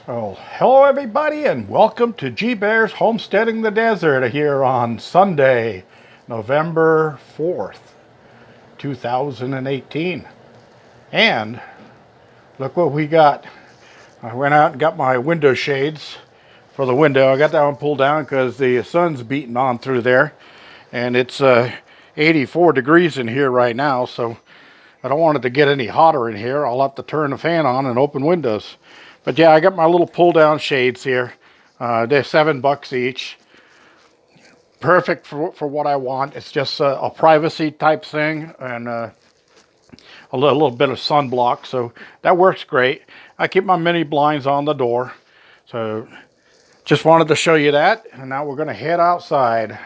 Oh, hello everybody and welcome to G Bear's Homesteading the Desert here on Sunday, November 4th, 2018. And look what we got. I went out and got my window shades for the window. I got that one pulled down because the sun's beating on through there. And it's 84 degrees in here right now, so I don't want it to get any hotter in here. I'll have to turn the fan on and open windows. But yeah, I got my little pull-down shades here. They're $7 each. Perfect for what I want. It's just a privacy type thing and a little bit of sunblock, so that works great. I keep my mini blinds on the door. So just wanted to show you that, and now we're going to head outside.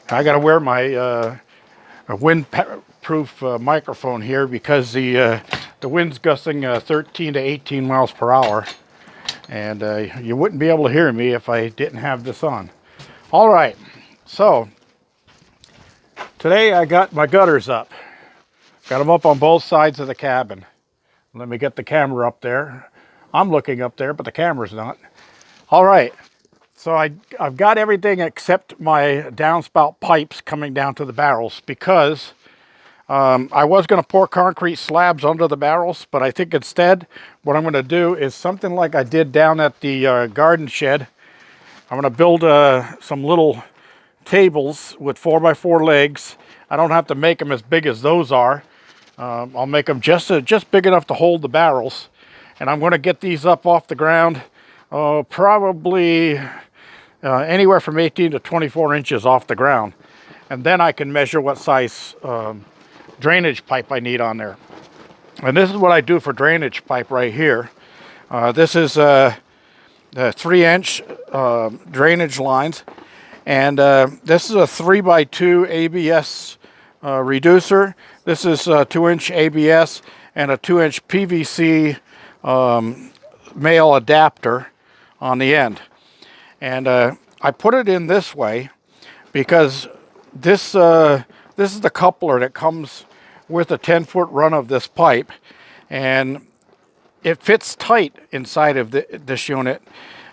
I got to wear my a wind-proof microphone here because the wind's gusting 13 to 18 miles per hour, and you wouldn't be able to hear me if I didn't have this on. All right, so today I got my gutters up. Got them up on both sides of the cabin. Let me get the camera up there. I'm looking up there, but the camera's not. All right. So I've got everything except my downspout pipes coming down to the barrels because I was going to pour concrete slabs under the barrels, but I think instead what I'm going to do is something like I did down at the garden shed. I'm going to build some little tables with 4x4 legs. I don't have to make them as big as those are. I'll make them just big enough to hold the barrels. And I'm going to get these up off the ground probably anywhere from 18 to 24 inches off the ground. And then I can measure what size drainage pipe I need on there. And this is what I do for drainage pipe right here. This is 3-inch drainage lines. And this is a 3x2 ABS reducer. This is a 2-inch ABS and a 2-inch PVC male adapter on the end. And I put it in this way because this is the coupler that comes with a 10-foot run of this pipe, and it fits tight inside of this unit.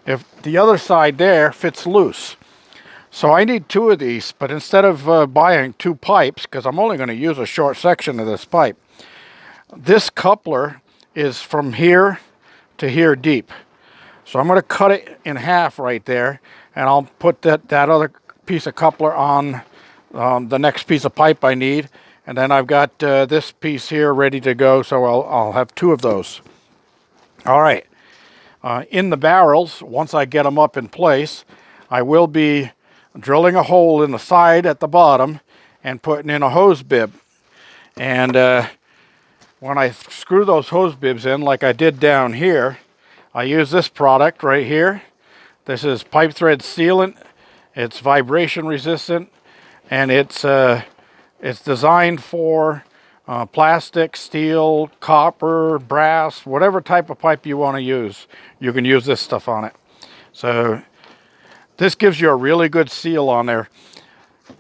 If the other side there fits loose. So I need 2 of these, but instead of buying 2 pipes, because I'm only going to use a short section of this pipe, this coupler is from here to here deep. So I'm going to cut it in half right there, and I'll put that other piece of coupler on the next piece of pipe I need. And then I've got this piece here ready to go, so I'll have 2 of those. All right. In the barrels, once I get them up in place, I will be drilling a hole in the side at the bottom and putting in a hose bib. And when I screw those hose bibs in, like I did down here, I use this product right here. This is pipe thread sealant. It's vibration resistant, and it's designed for plastic, steel, copper, brass, whatever type of pipe you want to use. You can use this stuff on it. So this gives you a really good seal on there.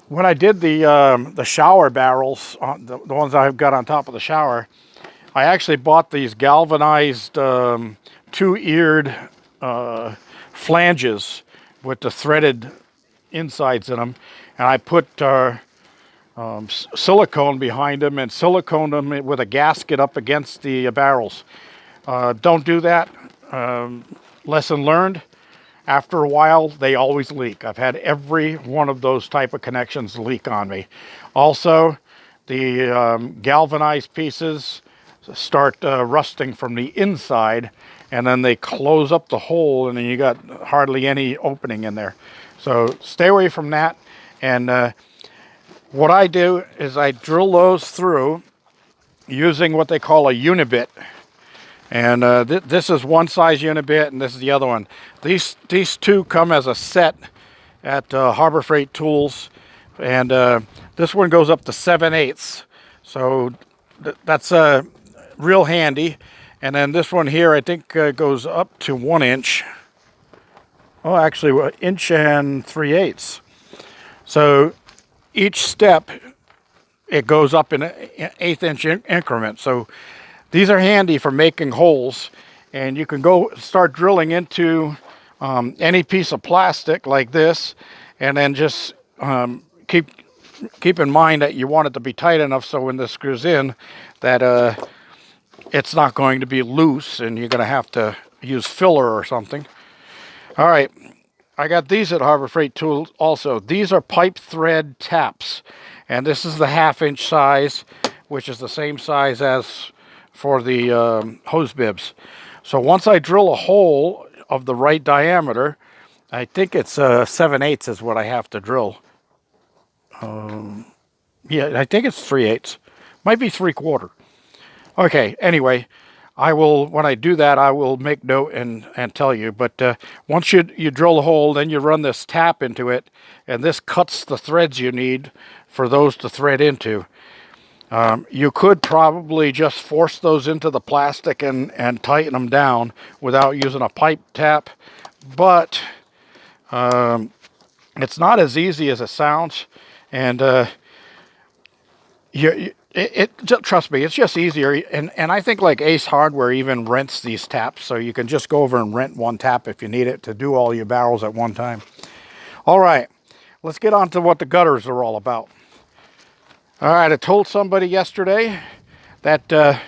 When I did the shower barrels, the ones I've got on top of the shower, I actually bought these galvanized 2-eared flanges with the threaded insides in them, and I put silicone behind them and siliconed them with a gasket up against the barrels. Don't do that. Lesson learned. After a while, they always leak. I've had every one of those type of connections leak on me. Also, the galvanized pieces start rusting from the inside, and then they close up the hole, and then you got hardly any opening in there. So stay away from that. And what I do is I drill those through using what they call a unibit. And this is one size unibit, and this is the other one. These 2 come as a set at Harbor Freight Tools, and this one goes up to 7/8. So that's real handy. And then this one here, I think, goes up to 1 inch. Oh, actually, 1 inch and 3/8. So each step it goes up in 1/8 inch increments. So these are handy for making holes, and you can go start drilling into any piece of plastic like this, and then just keep in mind that you want it to be tight enough so when this screws in that it's not going to be loose and you're going to have to use filler or something. All right, I got these at Harbor Freight Tools also. These are pipe thread taps, and this is the 1/2 inch size, which is the same size as for the hose bibs. So once I drill a hole of the right diameter, I think it's 7/8 is what I have to drill. Yeah, I think it's 3/8. Might be 3/4. Okay, anyway, I will, when I do that, I will make note and tell you. But once you drill a hole, then you run this tap into it, and this cuts the threads you need for those to thread into. You could probably just force those into the plastic and tighten them down without using a pipe tap, but it's not as easy as it sounds, and trust me, it's just easier. And I think like Ace Hardware even rents these taps, so you can just go over and rent one tap if you need it to do all your barrels at one time. All right, let's get on to what the gutters are all about. All right, I told somebody yesterday that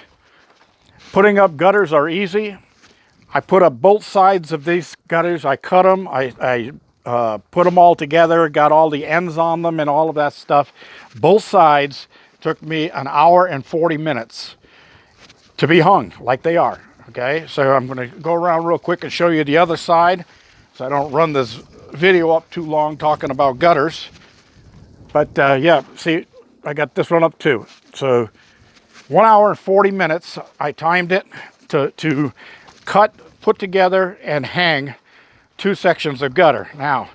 putting up gutters are easy. I put up both sides of these gutters. I cut them. I put them all together, got all the ends on them and all of that stuff. Both sides took me 1 hour and 40 minutes to be hung like they are. Okay, so I'm going to go around real quick and show you the other side so I don't run this video up too long talking about gutters. But yeah, see, I got this one up too. So 1 hour and 40 minutes, I timed it to cut, put together, and hang 2 sections of gutter. Now,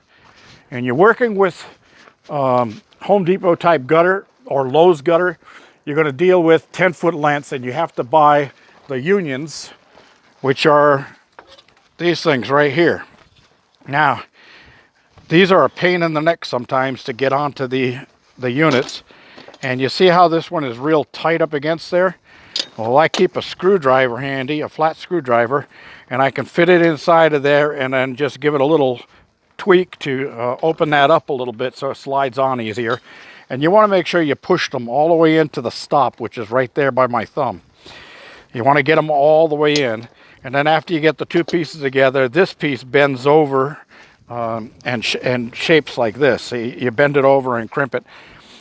and you're working with Home Depot type gutter or Lowe's gutter, you're going to deal with 10-foot lengths, and you have to buy the unions, which are these things right here. Now, these are a pain in the neck sometimes to get onto the units. And you see how this one is real tight up against there? Well, I keep a screwdriver handy, a flat screwdriver, and I can fit it inside of there and then just give it a little tweak to open that up a little bit so it slides on easier. And you want to make sure you push them all the way into the stop, which is right there by my thumb. You want to get them all the way in. And then after you get the 2 pieces together, this piece bends over and shapes like this. So you bend it over and crimp it.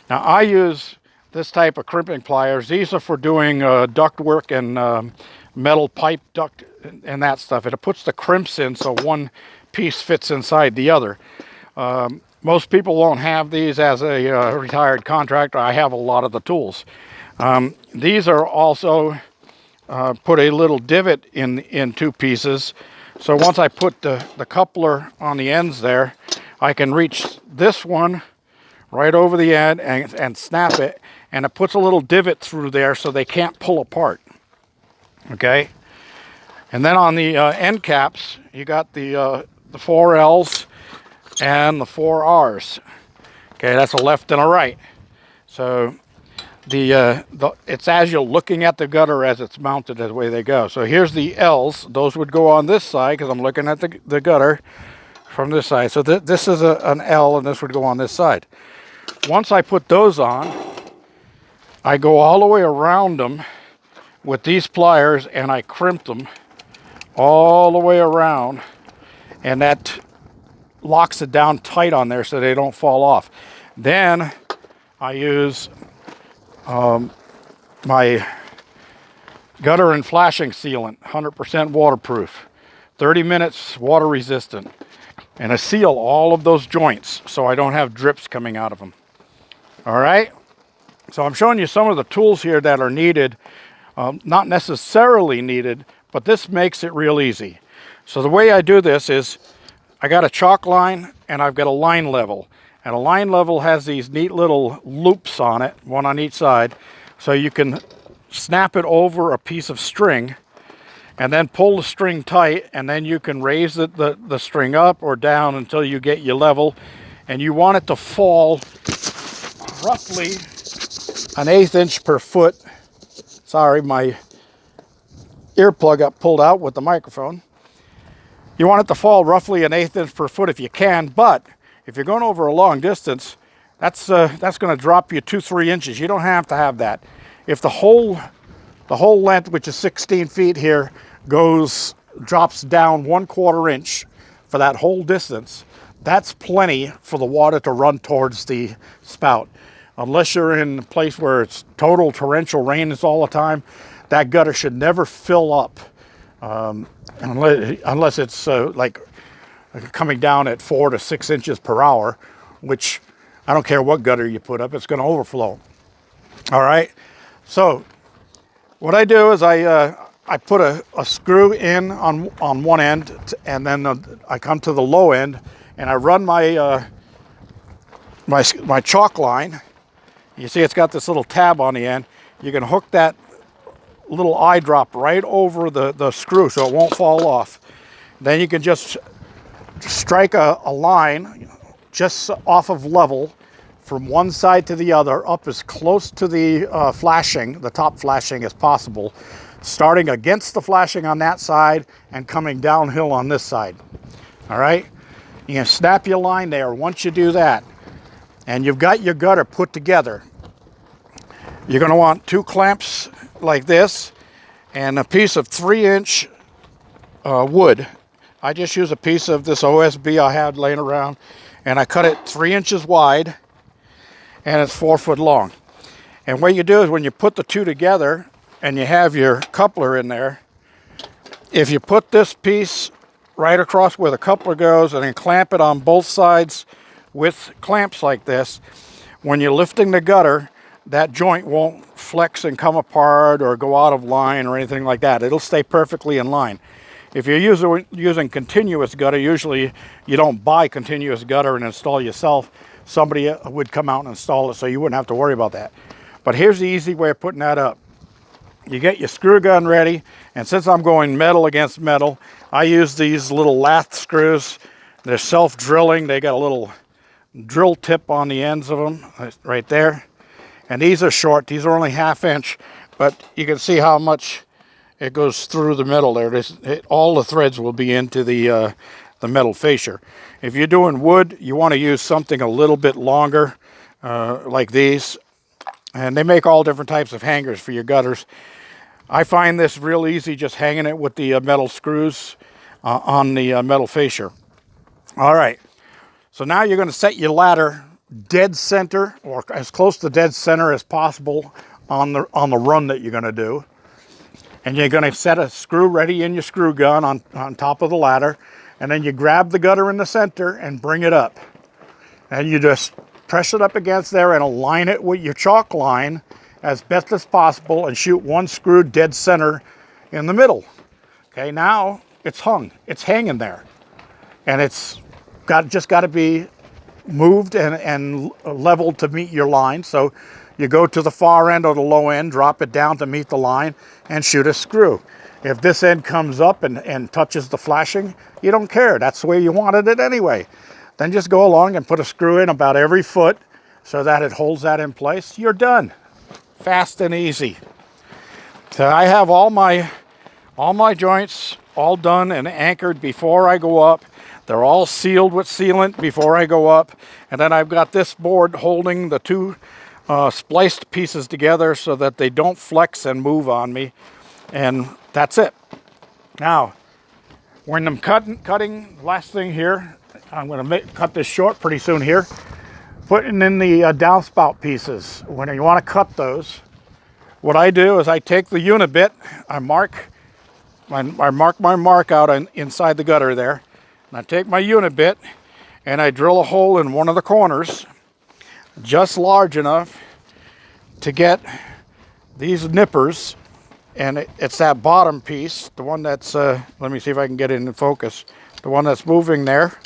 Now I use this type of crimping pliers. These are for doing duct work and metal pipe duct and that stuff. It puts the crimps in so one piece fits inside the other. Most people won't have these. As a retired contractor, I have a lot of the tools. These are also put a little divot in 2 pieces. So once I put the coupler on the ends there, I can reach this one right over the end and snap it, and it puts a little divot through there so they can't pull apart. Okay, and then on the end caps, you got the 4 L's and the 4 R's. Okay, that's a left and a right. So it's as you're looking at the gutter as it's mounted, the way they go. So here's the L's. Those would go on this side because I'm looking at the gutter from this side. So this is an L, and this would go on this side. Once I put those on, I go all the way around them with these pliers, and I crimp them all the way around, and that locks it down tight on there so they don't fall off. Then I use my gutter and flashing sealant, 100% waterproof, 30 minutes water resistant, and I seal all of those joints so I don't have drips coming out of them. All right, so I'm showing you some of the tools here that are needed, not necessarily needed, but this makes it real easy. So the way I do this is I got a chalk line and I've got a line level, and a line level has these neat little loops on it, one on each side, so you can snap it over a piece of string and then pull the string tight, and then you can raise the string up or down until you get your level, and you want it to fall roughly an 1/8 inch per foot. Sorry, my earplug got pulled out with the microphone. You want it to fall roughly an 1/8 inch per foot if you can, but if you're going over a long distance, that's going to drop you 2-3 inches. You don't have to have that. If the whole length, which is 16 feet here, drops down 1/4 inch for that whole distance, that's plenty for the water to run towards the spout. Unless you're in a place where it's total torrential rain all the time, that gutter should never fill up unless it's like coming down at 4 to 6 inches per hour, which I don't care what gutter you put up, it's going to overflow. All right. So what I do is I put a screw in on one end, and then I come to the low end and I run my chalk line. You see it's got this little tab on the end. You can hook that little eye drop right over the screw so it won't fall off. Then you can just strike a line just off of level from one side to the other, up as close to the flashing, the top flashing, as possible, starting against the flashing on that side and coming downhill on this side. All right? You can snap your line there. Once you do that, and you've got your gutter put together, you're going to want 2 clamps like this and a piece of 3-inch wood. I just use a piece of this OSB I had laying around, and I cut it 3 inches wide, and it's 4 foot long. And what you do is when you put the two together and you have your coupler in there, if you put this piece right across where the coupler goes and then clamp it on both sides with clamps like this, when you're lifting the gutter, that joint won't flex and come apart or go out of line or anything like that. It'll stay perfectly in line. If you're using continuous gutter, usually you don't buy continuous gutter and install yourself. Somebody would come out and install it, so you wouldn't have to worry about that. But here's the easy way of putting that up. You get your screw gun ready, and since I'm going metal against metal, I use these little lath screws. They're self-drilling. They got a little drill tip on the ends of them right there. And these are short. These are only 1/2 inch, but you can see how much it goes through the metal there. All the threads will be into the metal fascia. If you're doing wood, you want to use something a little bit longer, like these. And they make all different types of hangers for your gutters. I find this real easy, just hanging it with the metal screws on the metal fascia. All right. So now you're going to set your ladder dead center, or as close to dead center as possible on the run that you're going to do. And you're going to set a screw ready in your screw gun on top of the ladder, and then you grab the gutter in the center and bring it up. And you just press it up against there and align it with your chalk line as best as possible and shoot one screw dead center in the middle. Okay, now it's hung. It's hanging there. And it's just got to be moved and leveled to meet your line. So you go to the far end or the low end, drop it down to meet the line, and shoot a screw. If this end comes up and touches the flashing, you don't care. That's the way you wanted it anyway. Then just go along and put a screw in about every foot so that it holds that in place. You're done. Fast and easy. So I have all my joints all done and anchored before I go up. They're all sealed with sealant before I go up. And then I've got this board holding the two spliced pieces together so that they don't flex and move on me. And that's it. Now, when I'm cutting, last thing here, I'm going to cut this short pretty soon here. Putting in the downspout pieces. When you want to cut those, what I do is I take the unibit, I mark my mark out inside the gutter there. And I take my unibit and I drill a hole in one of the corners just large enough to get these nippers, and it's that bottom piece, the one that's, let me see if I can get it in focus, the one that's moving there.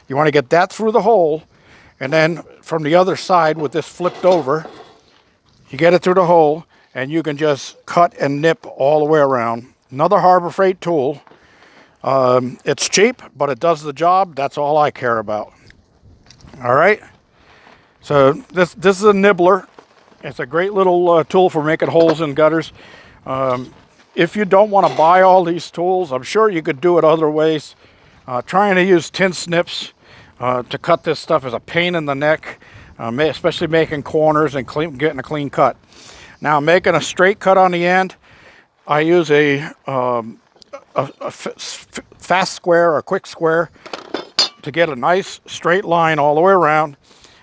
You want to get that through the hole, and then from the other side with this flipped over, you get it through the hole, and you can just cut and nip all the way around. Another Harbor Freight tool. It's cheap, but it does the job. That's all I care about. All right. So this is a nibbler. It's a great little tool for making holes in gutters. If you don't want to buy all these tools, I'm sure you could do it other ways. Trying to use tin snips to cut this stuff is a pain in the neck, especially making corners and getting a clean cut. Now, making a straight cut on the end, I use a fast square or a quick square to get a nice straight line all the way around.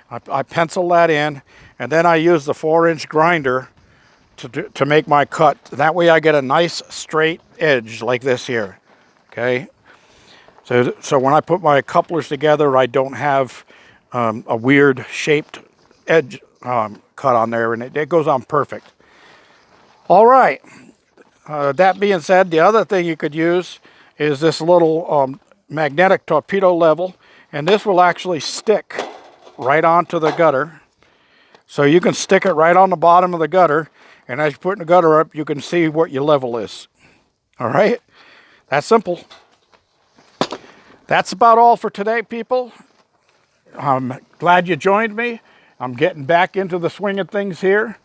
I pencil that in, and then I use the 4-inch grinder to make my cut. That way I get a nice straight edge like this here, okay? So when I put my couplers together, I don't have a weird shaped edge cut on there, and it goes on perfect. All right, that being said, the other thing you could use is this little magnetic torpedo level, and this will actually stick right onto the gutter. So you can stick it right on the bottom of the gutter, and as you're putting the gutter up, you can see what your level is. All right, that's simple. That's about all for today, people. I'm glad you joined me. I'm getting back into the swing of things here.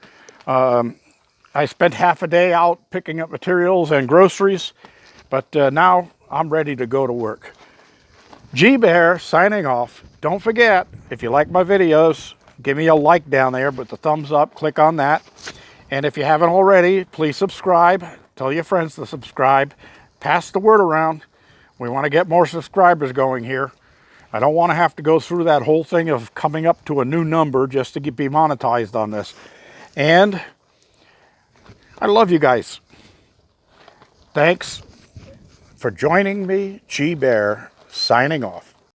I spent half a day out picking up materials and groceries, but now I'm ready to go to work. G-Bear signing off. Don't forget, if you like my videos, give me a like down there with the thumbs up. Click on that. And if you haven't already, please subscribe. Tell your friends to subscribe. Pass the word around. We want to get more subscribers going here. I don't want to have to go through that whole thing of coming up to a new number just to be monetized on this. And I love you guys. Thanks for joining me. G-Bear signing off.